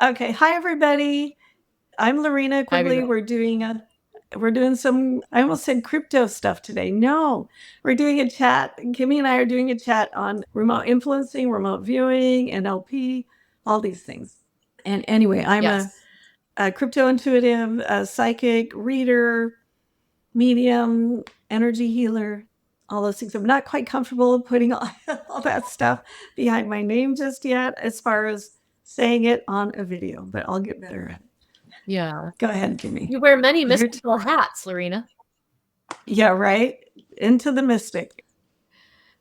Okay, hi everybody. I'm Lorina Hi, Quigley. everybody. We're doing some, I almost said crypto stuff today. No, we're doing a chat. Kimmie and I are doing a chat on remote influencing, remote viewing, NLP, all these things. And anyway, I'm Yes. a crypto intuitive, a psychic, reader, medium, energy healer, all those things. I'm not quite comfortable putting all that stuff behind my name just yet, as far as saying it on a video, but I'll get better at it. Yeah. Go ahead, Kimmie. You wear many You're mystical hats, Lorina. Yeah, right? Into the mystic.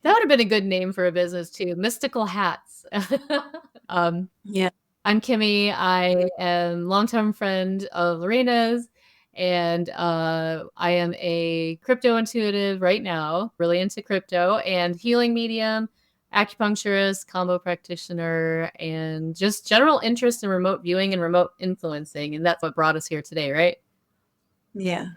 That would have been a good name for a business too. Mystical hats. Yeah. I'm Kimmie. I am longtime friend of Lorina's, and I am a crypto intuitive right now, really into crypto and healing medium, acupuncturist, combo practitioner, and just general interest in remote viewing and remote influencing. And that's what brought us here today, right? Yeah.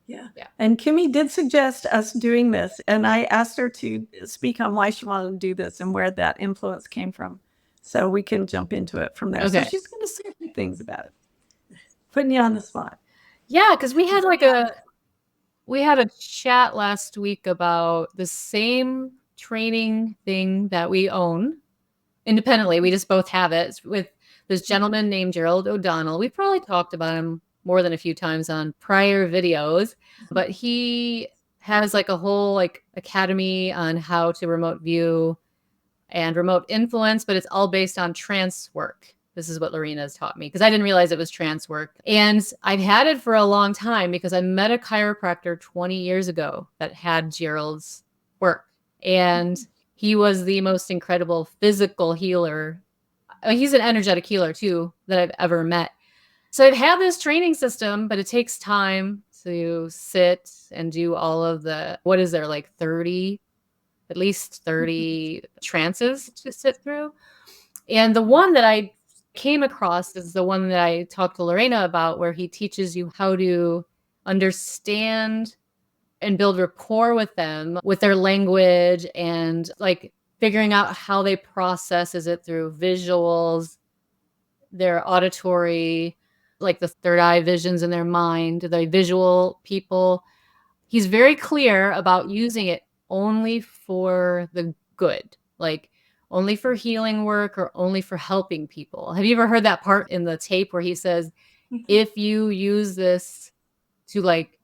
Yeah. Yeah. And Kimmie did suggest us doing this, and I asked her to speak on why she wanted to do this and where that influence came from. So we can jump into it from there. So Okay. she's going to say a few things about it. Putting you on the spot. Yeah, because we had a chat last week about the same training thing that we own independently. We just both have it. It's with this gentleman named Gerald O'Donnell. We've probably talked about him more than a few times on prior videos, but he has like a whole like academy on how to remote view and remote influence, but it's all based on trance work. This is what Lorina has taught me because I didn't realize it was trance work. And I've had it for a long time because I met a chiropractor 20 years ago that had Gerald's work. And he was the most incredible physical healer. He's an energetic healer too that I've ever met. So I've had this training system, but it takes time to sit and do all of the, what is there, like 30, at least 30 trances to sit through. And the one that I came across is the one that I talked to Lorena about, where he teaches you how to understand and build rapport with them, with their language, and like figuring out how they process. Is it through visuals, their auditory, like the third eye visions in their mind, the visual people? He's very clear about using it only for the good, like only for healing work or only for helping people. Have you ever heard that part in the tape where he says, if you use this to like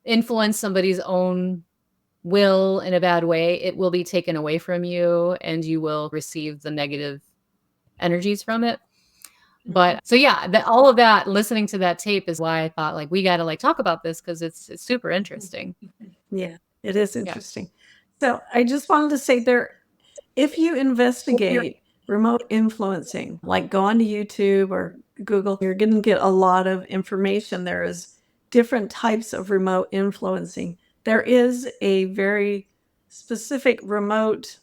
influence somebody's own will in a bad way, it will be taken away from you and you will receive the negative energies from it? But so yeah, all of that, listening to that tape is why I thought like we got to like talk about this because it's super interesting. Yeah, it is Yeah. interesting. So I just wanted to say if you investigate remote influencing, like go onto YouTube or Google, you're going to get a lot of information. There is different types of remote influencing. There is a very specific remote,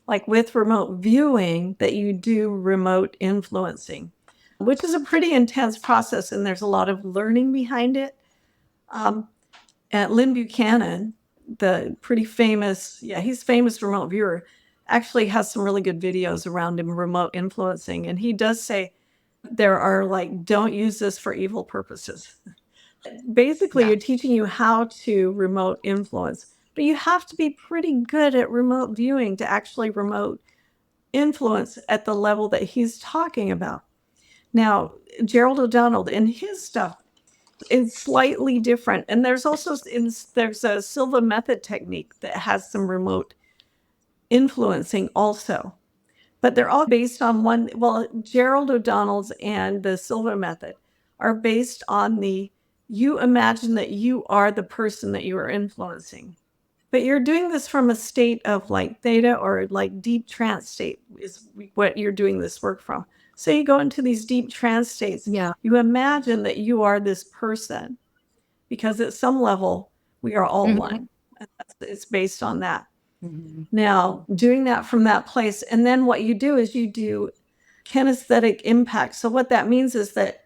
like with remote viewing, that you do remote influencing, which is a pretty intense process, and there's a lot of learning behind it. At Lynn Buchanan, the pretty famous, he's famous remote viewer, actually has some really good videos around him remote influencing. And he does say there are like, don't use this for evil purposes. Basically, Yeah. you're teaching you how to remote influence, but you have to be pretty good at remote viewing to actually remote influence at the level that he's talking about. Now, Gerald O'Donnell in his stuff is slightly different. And there's also there's a Silva method technique that has some remote influencing also. But they're all based on one. Well, Gerald O'Donnell's and the Silva method are based on you imagine that you are the person that you are influencing. But you're doing this from a state of like theta or like deep trance state is what you're doing this work from. So you go into these deep trance states. Yeah. You imagine that you are this person because at some level we are all one. It's based on that. Now, doing that from that place, and then what you do is you do kinesthetic impact. So what that means is that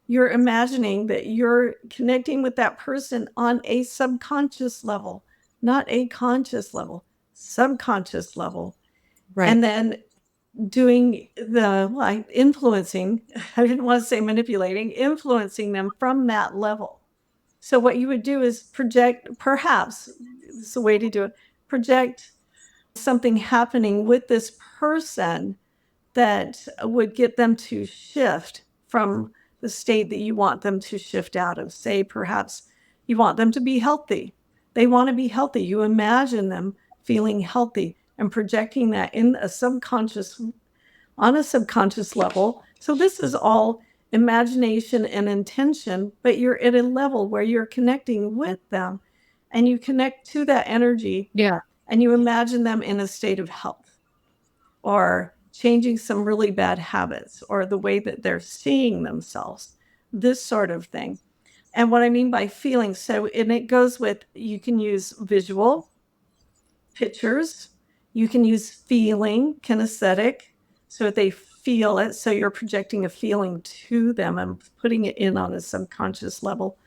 you're imagining that you're connecting with that person on a subconscious level, not a conscious level, subconscious level. Right. And then doing the influencing, I didn't want to say manipulating, influencing them from that level. So what you would do is project, perhaps this is a way to do it, project something happening with this person that would get them to shift from the state that you want them to shift out of. Say, perhaps you want them to be healthy. They want to be healthy. You imagine them feeling healthy and projecting that in a subconscious, on a subconscious level. So this is all imagination and intention, but you're at a level where you're connecting with them and you connect to that energy. Yeah. And you imagine them in a state of health or changing some really bad habits or the way that they're seeing themselves, this sort of thing. And what I mean by feeling, so, and it goes with, you can use visual, pictures, you can use feeling, kinesthetic, so that they feel it. So you're projecting a feeling to them and putting it in on a subconscious level,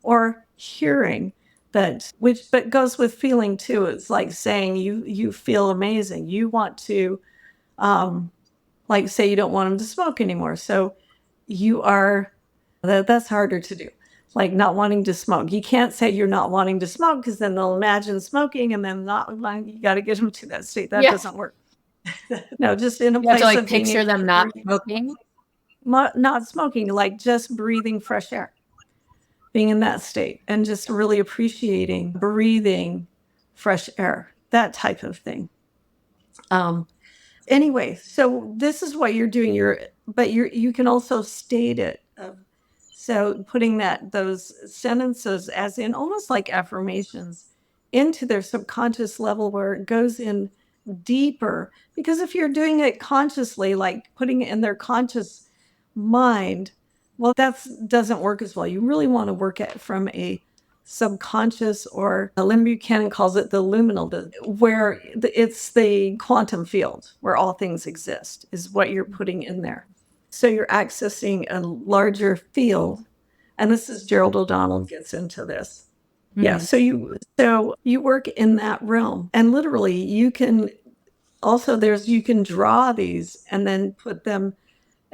or hearing that, which but goes with feeling too. It's like saying you feel amazing. You want to, like, say you don't want them to smoke anymore. So you are, that's harder to do. Like not wanting to smoke. You can't say you're not wanting to smoke because then they'll imagine smoking and then not, like, you got to get them to that state. That Yeah. doesn't work. No, just in a You have to place like of being picture able them to not breathe, smoking. not smoking, like just breathing fresh air, being in that state and just really appreciating breathing fresh air, that type of thing. Anyway, so this is what you're doing. You can also state it. So putting those sentences as in almost like affirmations into their subconscious level where it goes in deeper. Because if you're doing it consciously, like putting it in their conscious mind, well, that doesn't work as well. You really want to work it from a subconscious, or Lynn Buchanan calls it the luminal, where it's the quantum field where all things exist, is what you're putting in there. So you're accessing a larger field. And this is Gerald O'Donnell gets into this. Yeah. So you work in that realm, and literally you can also, you can draw these and then put them,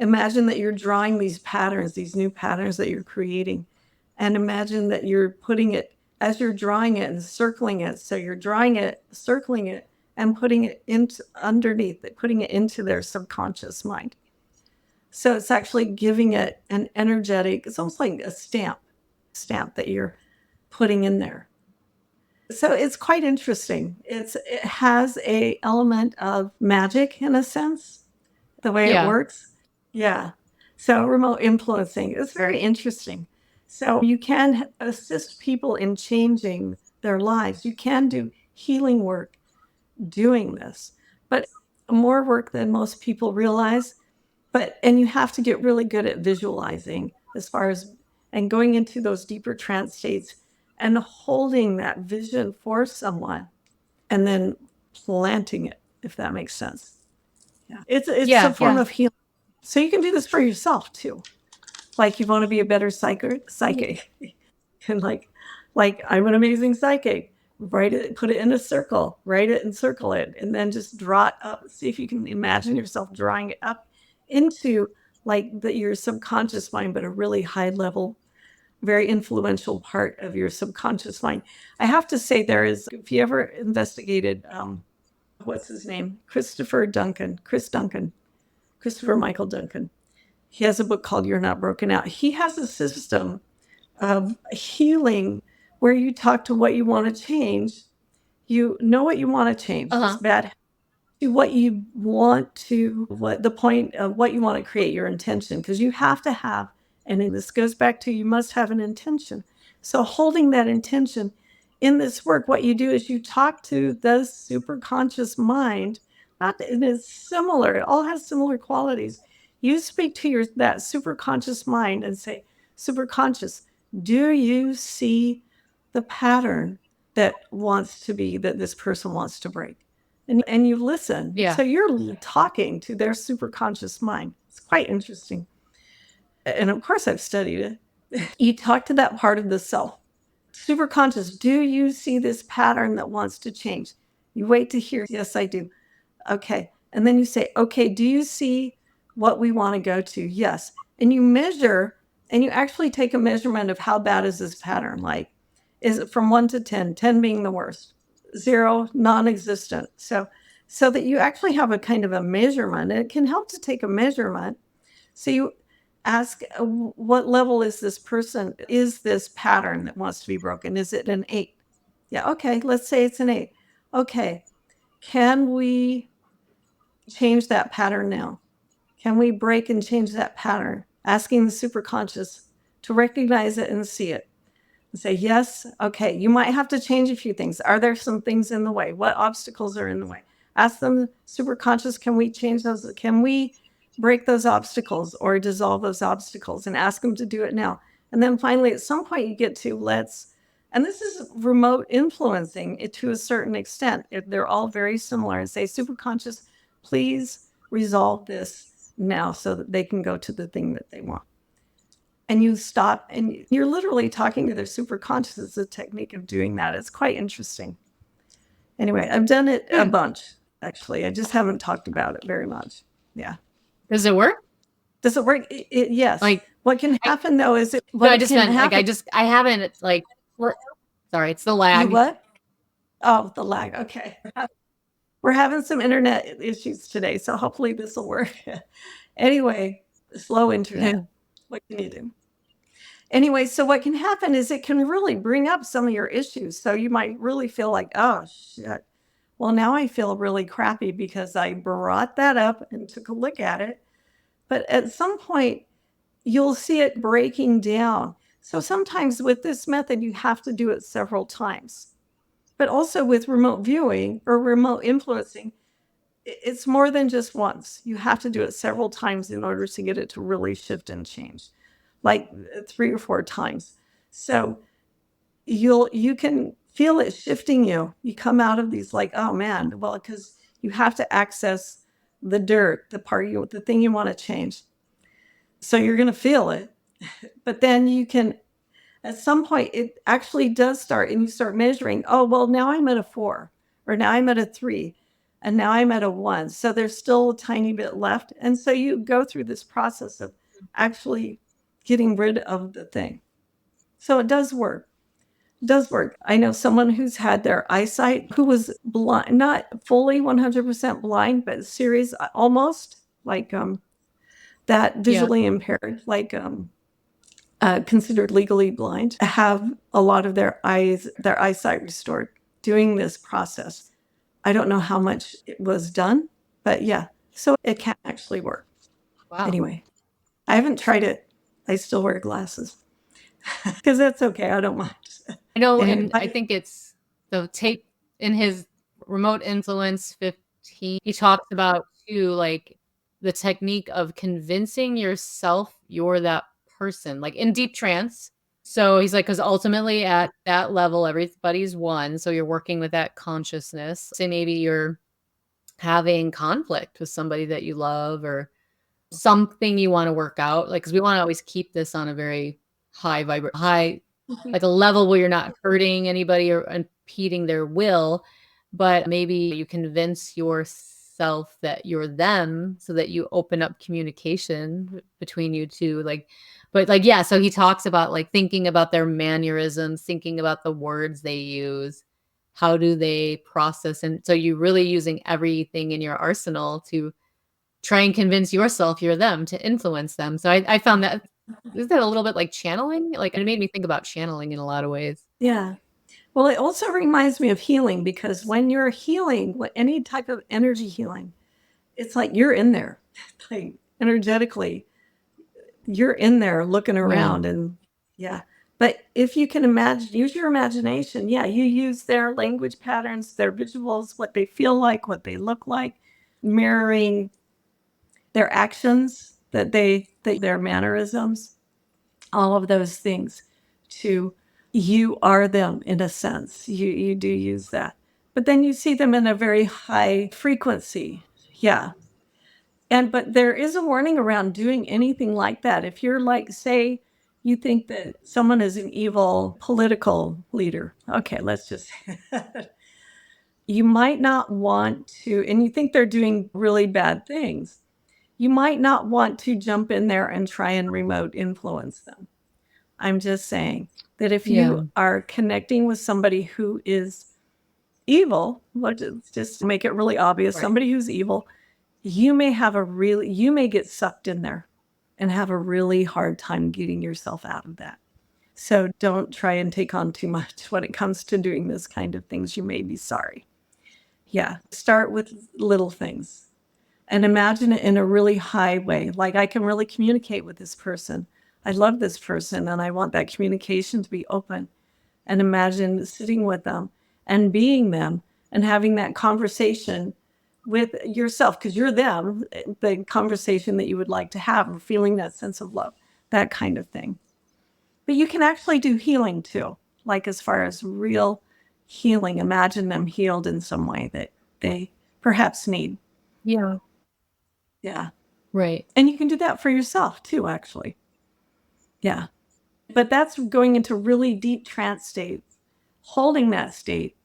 imagine that you're drawing these patterns, these new patterns that you're creating, and imagine that you're putting it, as you're drawing it and circling it. So you're drawing it, circling it, and putting it into underneath it, putting it into their subconscious mind. So it's actually giving it an energetic, it's almost like a stamp that you're putting in there. So it's quite interesting. It has a element of magic in a sense, the way it Yeah. works. Yeah. So remote influencing is very interesting. So you can assist people in changing their lives. You can do healing work doing this, but more work than most people realize. And you have to get really good at visualizing, as far as, and going into those deeper trance states and holding that vision for someone and then planting it, if that makes sense. Yeah. It's a form of healing. So you can do this for yourself too. Like you want to be a better psychic. And like I'm an amazing psychic. Write it, put it in a circle, write it and circle it, and then just draw it up. See if you can imagine yourself drawing it up into like your subconscious mind, but a really high level, very influential part of your subconscious mind. I have to say, there is, if you ever investigated, what's his name? Christopher Michael Duncan. He has a book called You're Not Broken Out. He has a system of healing where you talk to what you want to change. You know what you want to change. It's bad. To what you want to, what the point of what you want to create, your intention, because you have to have, and this goes back to, you must have an intention. So holding that intention in this work, what you do is you talk to the super conscious mind. Not, it is similar, it all has similar qualities. You speak to that super conscious mind and say, super conscious, do you see the pattern that this person wants to break? And you listen. Yeah. So you're talking to their super conscious mind. It's quite interesting. And of course, I've studied it. You talk to that part of the self. Super conscious, do you see this pattern that wants to change? You wait to hear, yes, I do. Okay. And then you say, okay, do you see what we want to go to? Yes. And you measure, and you actually take a measurement of how bad is this pattern. Like, is it from 1 to 10, 10 being the worst, 0, non-existent. So that you actually have a kind of a measurement. It can help to take a measurement. So you ask, what level is this person? Is this pattern that wants to be broken? Is it an 8? Yeah, okay, let's say it's an 8. Okay, can we change that pattern now? Can we break and change that pattern? Asking the superconscious to recognize it and see it. And say, yes, okay, you might have to change a few things. Are there some things in the way? What obstacles are in the way? Ask them, superconscious, can we change those? Can we break those obstacles or dissolve those obstacles? And ask them to do it now. And then finally, at some point, you get to and this is remote influencing it to a certain extent. They're all very similar. And say, superconscious, please resolve this now so that they can go to the thing that they want. And you stop and you're literally talking to their superconscious. It's a technique of doing that. It's quite interesting. Anyway, I've done it a bunch, actually. I just haven't talked about it very much. Yeah. Does it work? Does it work? Yes. Like, what can happen though is I just meant like I haven't like. Sorry, it's the lag. You what? Oh, the lag. Okay. We're having some internet issues today, so hopefully this will work. Anyway, slow internet. What can you do? Anyway, so what can happen is it can really bring up some of your issues. So you might really feel like, oh, shit. Well, now I feel really crappy because I brought that up and took a look at it. But at some point, you'll see it breaking down. So sometimes with this method, you have to do it several times. But also with remote viewing or remote influencing, it's more than just once. You have to do it several times in order to get it to really shift and change, like 3 or 4 times. So you can feel it shifting you. You come out of these like, oh man, well, because you have to access the dirt, the thing you want to change. So you're going to feel it, but then you can, at some point, it actually does start, and you start measuring. Oh, well, now I'm at a 4, or now I'm at a 3, and now I'm at a 1. So there's still a tiny bit left, and so you go through this process of actually getting rid of the thing. So it does work. Does work. I know someone who's had their eyesight, who was blind, not fully 100% blind, but serious, almost like that visually impaired, like considered legally blind, have a lot of their eyesight restored doing this process. I don't know how much it was done, but yeah, so it can actually work. Wow. Anyway, I haven't tried it. I still wear glasses because that's okay. I don't mind. I know, and I think it's the tape in his remote influence 15. He talks about too, like the technique of convincing yourself you're that person, like in deep trance. So he's like, because ultimately at that level, everybody's one. So you're working with that consciousness. Say maybe you're having conflict with somebody that you love or something you want to work out. Like, because we want to always keep this on a very high like a level where you're not hurting anybody or impeding their will, but maybe you convince yourself that you're them so that you open up communication between you two. Like, but like, yeah, so he talks about like thinking about their mannerisms, thinking about the words they use, how do they process, and so you're really using everything in your arsenal to try and convince yourself you're them, to influence them. So I found that, is that a little bit like channeling? Like, it made me think about channeling in a lot of ways. Yeah. Well, it also reminds me of healing, because when you're healing, any type of energy healing, it's like you're in there, like energetically, you're in there looking around, and yeah. But if you can use your imagination, yeah, you use their language patterns, their visuals, what they feel like, what they look like, mirroring their actions, their mannerisms, all of those things, to you are them in a sense. You do use that. But then you see them in a very high frequency. Yeah. But there is a warning around doing anything like that. If you're like, say, you think that someone is an evil political leader. Okay, let's just you might not want to, and you think they're doing really bad things, you might not want to jump in there and try and remote influence them. I'm just saying that if Yeah. you are connecting with somebody who is evil, let's just make it really obvious, Right. somebody who's evil, you may get sucked in there and have a really hard time getting yourself out of that. So don't try and take on too much when it comes to doing this kind of things. You may be sorry. Yeah, start with little things and imagine it in a really high way. Like, I can really communicate with this person. I love this person and I want that communication to be open. And imagine sitting with them and being them and having that conversation with yourself, because you're them, the conversation that you would like to have, or feeling that sense of love, that kind of thing. But you can actually do healing too, like as far as real healing. Imagine them healed in some way that they perhaps need. Yeah. Yeah. Right. And you can do that for yourself too, actually. Yeah. But that's going into really deep trance states, holding that state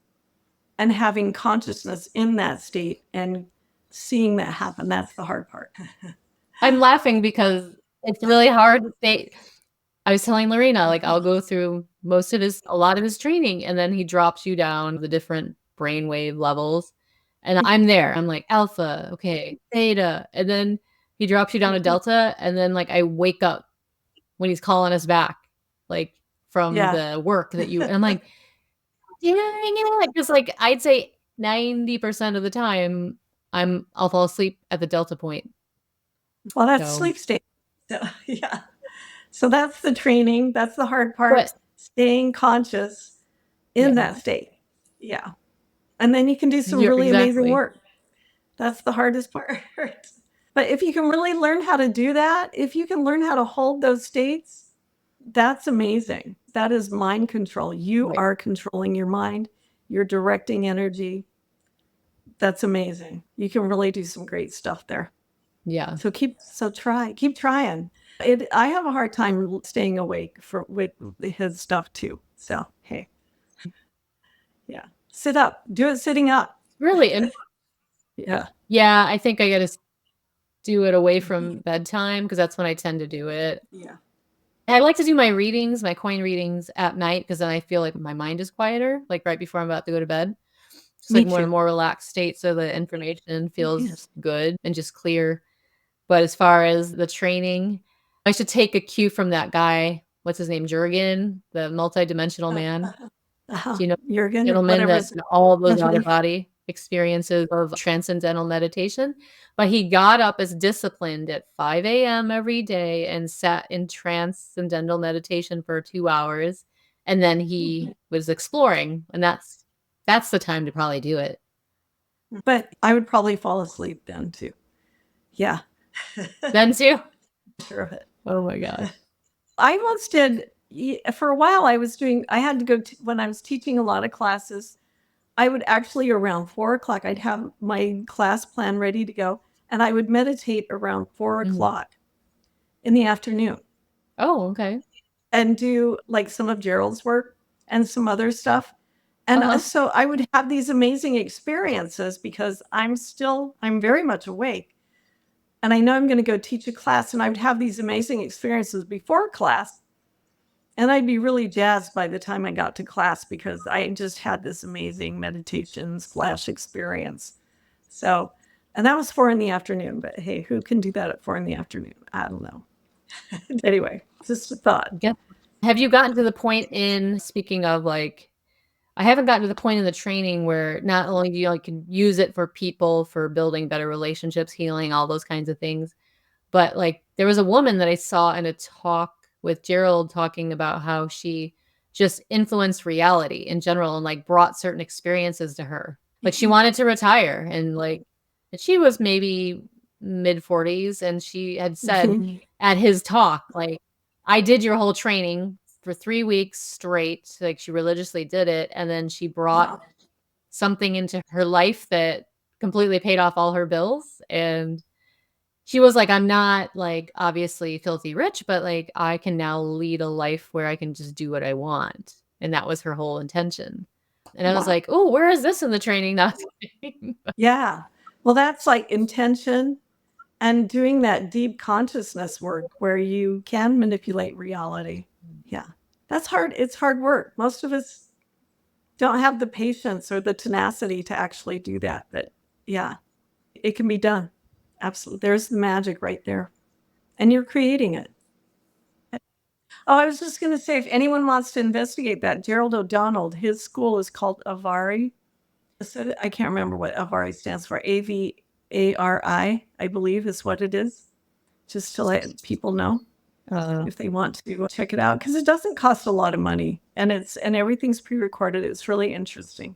and having consciousness in that state and seeing that happen. That's the hard part. I'm laughing because it's really hard to say. I was telling Lorina, like, I'll go through a lot of his training, and then he drops you down the different brainwave levels. And I'm there. I'm like, alpha, okay, theta. And then he drops you down to delta. And then, like, I wake up when he's calling us back, like, from Yeah. the work that and I'm like, dang it. Because, like, I'd say 90% of the time, I'll fall asleep at the delta point. Well, that's So, sleep state. So, yeah. So that's the training. That's the hard part. but Staying conscious in yeah, that state. Yeah. And then you can do some you're really amazing exactly. work. That's the hardest part. But if you can really learn how to do that, if you can learn how to hold those states, that's amazing. That is mind control. You Right. are controlling your mind, you're directing energy. That's amazing. You can really do some great stuff there. Yeah. So keep trying. I have a hard time staying awake with his stuff too. So hey, yeah, sit up, do it sitting up. Really. And Yeah, yeah, I think I gotta do it away from bedtime because that's when I tend to do it. yeah. I like to do my readings, my coin readings at night because then I feel like my mind is quieter, like right before I'm about to go to bed. It's Me like more too. and more relaxed state, so the information feels Yes. good and just clear. But as far as the training, I should take a cue from that guy. What's his name? Jurgen, the multidimensional man. Do you know Jurgen, gentleman whatever. that all of those out of body experiences of transcendental meditation? But he got up as disciplined at 5 a.m. every day and sat in transcendental meditation for 2 hours, and then he was exploring, and that's the time to probably do it. But I would probably fall asleep then too. Yeah. Then too? Sure of it. Oh my gosh. I once did, for a while, I had to go, when I was teaching a lot of classes, I would actually around 4 o'clock, I'd have my class plan ready to go, and I would meditate around 4 o'clock in the afternoon Oh, okay. and do like some of Gerald's work and some other stuff. And Uh-huh. so I would have these amazing experiences because I'm very much awake. And I know I'm going to go teach a class, and I would have these amazing experiences before class. And I'd be really jazzed by the time I got to class because I just had this amazing meditation / experience. So, and that was 4 in the afternoon. But hey, who can do that at 4 in the afternoon? I don't know. Anyway, just a thought. Yeah. Have you gotten to the point in speaking of, like, I haven't gotten to the point in the training where not only do you, like, can use it for people, for building better relationships, healing, all those kinds of things, but, like, there was a woman that I saw in a talk with Gerald talking about how she just influenced reality in general and, like, brought certain experiences to her. Like, she wanted to retire and she was maybe mid-40s, and she had said at his talk, like, "I did your whole training for 3 weeks straight." Like, she religiously did it, and then she brought something into her life that completely paid off all her bills, and she was like, "I'm not, like, obviously filthy rich, but, like, I can now lead a life where I can just do what I want." And that was her whole intention. And I was like, oh, where is this in the training? Not Yeah. Well, that's like intention and doing that deep consciousness work where you can manipulate reality. Yeah. That's hard. It's hard work. Most of us don't have the patience or the tenacity to actually do that. But yeah, it can be done. Absolutely. There's the magic right there. And you're creating it. Oh, I was just going to say, if anyone wants to investigate that, Gerald O'Donnell, his school is called Avari. So I can't remember what Avari stands for. AVARI, I believe, is what it is. Just to let people know if they want to check it out, because it doesn't cost a lot of money, and everything's pre-recorded. It's really interesting.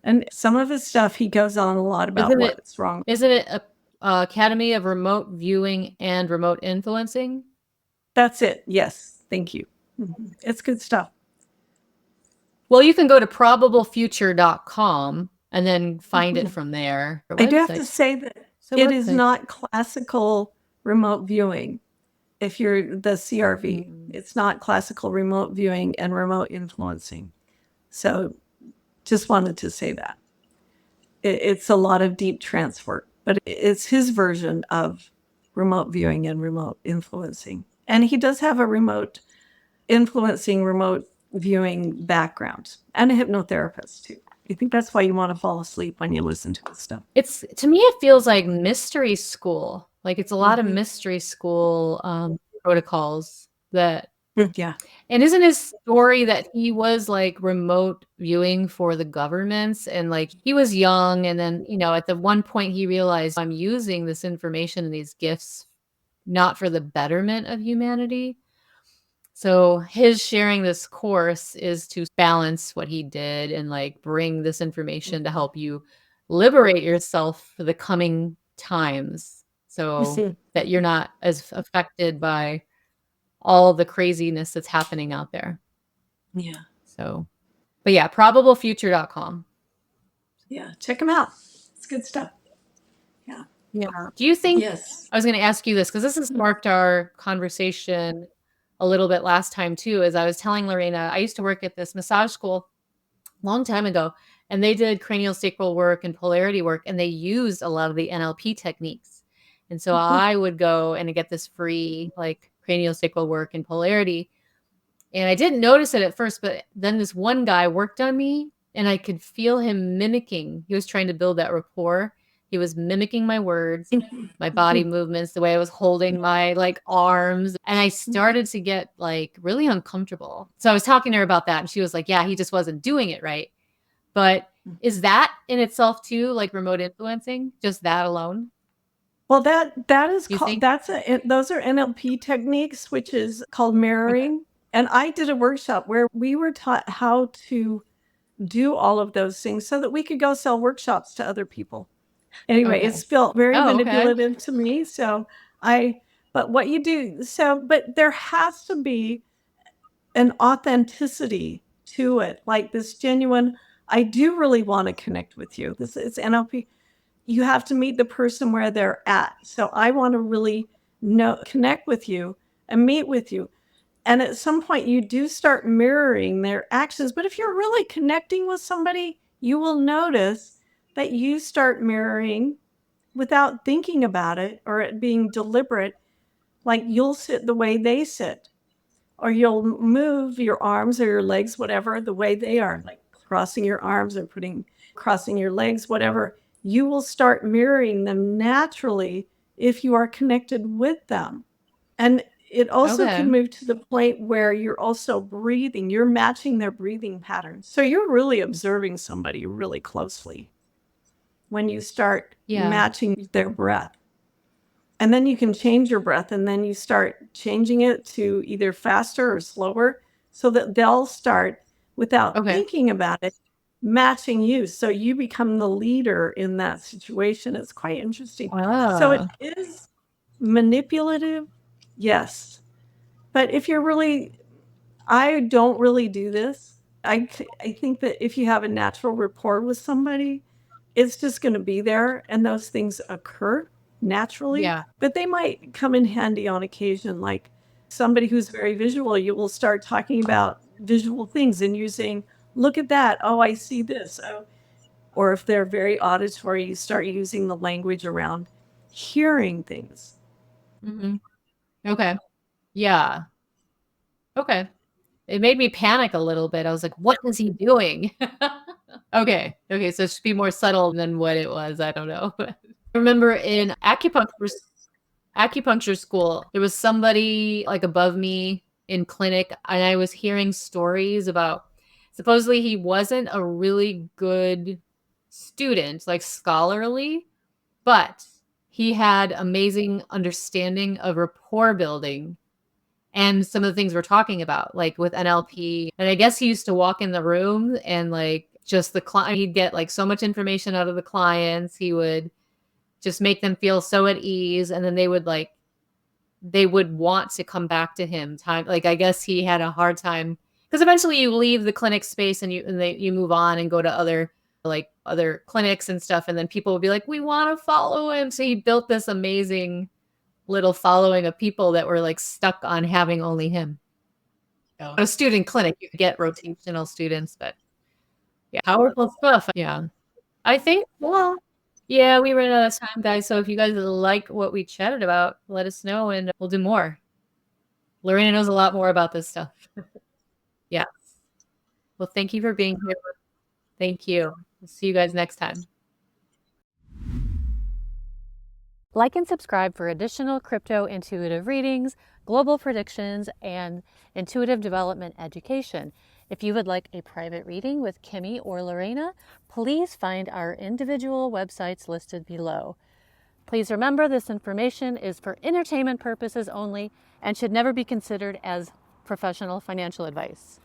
And some of his stuff, he goes on a lot about what's wrong. Isn't it a Academy of Remote Viewing and Remote Influencing? That's it. Yes. Thank you. It's good stuff. Well, you can go to probablefuture.com and then find it from there. I do have to say that it is not classical remote viewing. If you're the CRV, it's not classical remote viewing and remote influencing. So just wanted to say that. It's a lot of deep trance work, but it's his version of remote viewing and remote influencing. And he does have a remote influencing, remote viewing background and a hypnotherapist too. I think that's why you want to fall asleep when you listen to this stuff. It's, to me, it feels like mystery school. Like it's a lot of mystery school protocols that. Yeah. And isn't his story that he was like remote viewing for the governments, and like he was young, and then, you know, at the one point he realized, I'm using this information and these gifts not for the betterment of humanity. So his sharing this course is to balance what he did and like bring this information to help you liberate yourself for the coming times, so that you're not as affected by all the craziness that's happening out there. Yeah. So, but yeah, probablefuture.com. Yeah, check them out. It's good stuff. Yeah. Yeah. Do you think, Yes. I was going to ask you this because this has sparked our conversation a little bit last time too, as I was telling Lorena, I used to work at this massage school a long time ago, and they did cranial sacral work and polarity work, and they used a lot of the NLP techniques. And so I would go and get this free like cranial sacral work and polarity. And I didn't notice it at first, but then this one guy worked on me and I could feel him mimicking. He was trying to build that rapport. He was mimicking my words, my body movements, the way I was holding my like arms. And I started to get like really uncomfortable. So I was talking to her about that, and she was like, yeah, he just wasn't doing it right. But is that in itself too like remote influencing? Just that alone? Well, that is called, those are NLP techniques, which is called mirroring. Okay. And I did a workshop where we were taught how to do all of those things so that we could go sell workshops to other people. Anyway, it's felt very manipulative to me. So but what you do, but there has to be an authenticity to it, like this genuine, I do really want to connect with you. It's NLP. You have to meet the person where they're at. So I want to really connect with you and meet with you. And at some point you do start mirroring their actions. But if you're really connecting with somebody, you will notice that you start mirroring without thinking about it or it being deliberate. Like you'll sit the way they sit, or you'll move your arms or your legs, whatever, the way they are, like crossing your arms or crossing your legs, whatever. You will start mirroring them naturally if you are connected with them. And it also can move to the point where you're also breathing, you're matching their breathing patterns. So you're really observing somebody really closely when you start matching their breath. And then you can change your breath, and then you start changing it to either faster or slower so that they'll start, without thinking about it, matching you. So you become the leader in that situation. It's quite interesting. So it is manipulative, yes. But if you're really, I don't really do this. I think that if you have a natural rapport with somebody, it's just going to be there, and those things occur naturally. Yeah. But they might come in handy on occasion. Like somebody who's very visual, you will start talking about visual things and using look at that. Oh, I see this. Oh. Or if they're very auditory, you start using the language around hearing things. Mhm. Okay. Yeah. Okay. It made me panic a little bit. I was like, "What is he doing?" Okay. Okay, so it should be more subtle than what it was. I don't know. I remember in acupuncture school, there was somebody like above me in clinic, and I was hearing stories about supposedly he wasn't a really good student, like scholarly, but he had amazing understanding of rapport building and some of the things we're talking about, like with NLP. And I guess he used to walk in the room and like just the client, he'd get like so much information out of the clients. He would just make them feel so at ease. And then they would want to come back to him time. Like, I guess he had a hard time because eventually you leave the clinic space and you move on and go to other clinics and stuff. And then people would be like, we want to follow him. So he built this amazing little following of people that were like stuck on having only him. So, a student clinic, you get rotational students, but yeah, powerful stuff. Yeah. I think, well, yeah, we ran out of time, guys. So if you guys like what we chatted about, let us know and we'll do more. Lorena knows a lot more about this stuff. Yeah. Well, thank you for being here. Thank you. We'll see you guys next time. Like and subscribe for additional crypto intuitive readings, global predictions, and intuitive development education. If you would like a private reading with Kimmie or Lorina, please find our individual websites listed below. Please remember this information is for entertainment purposes only and should never be considered as professional financial advice.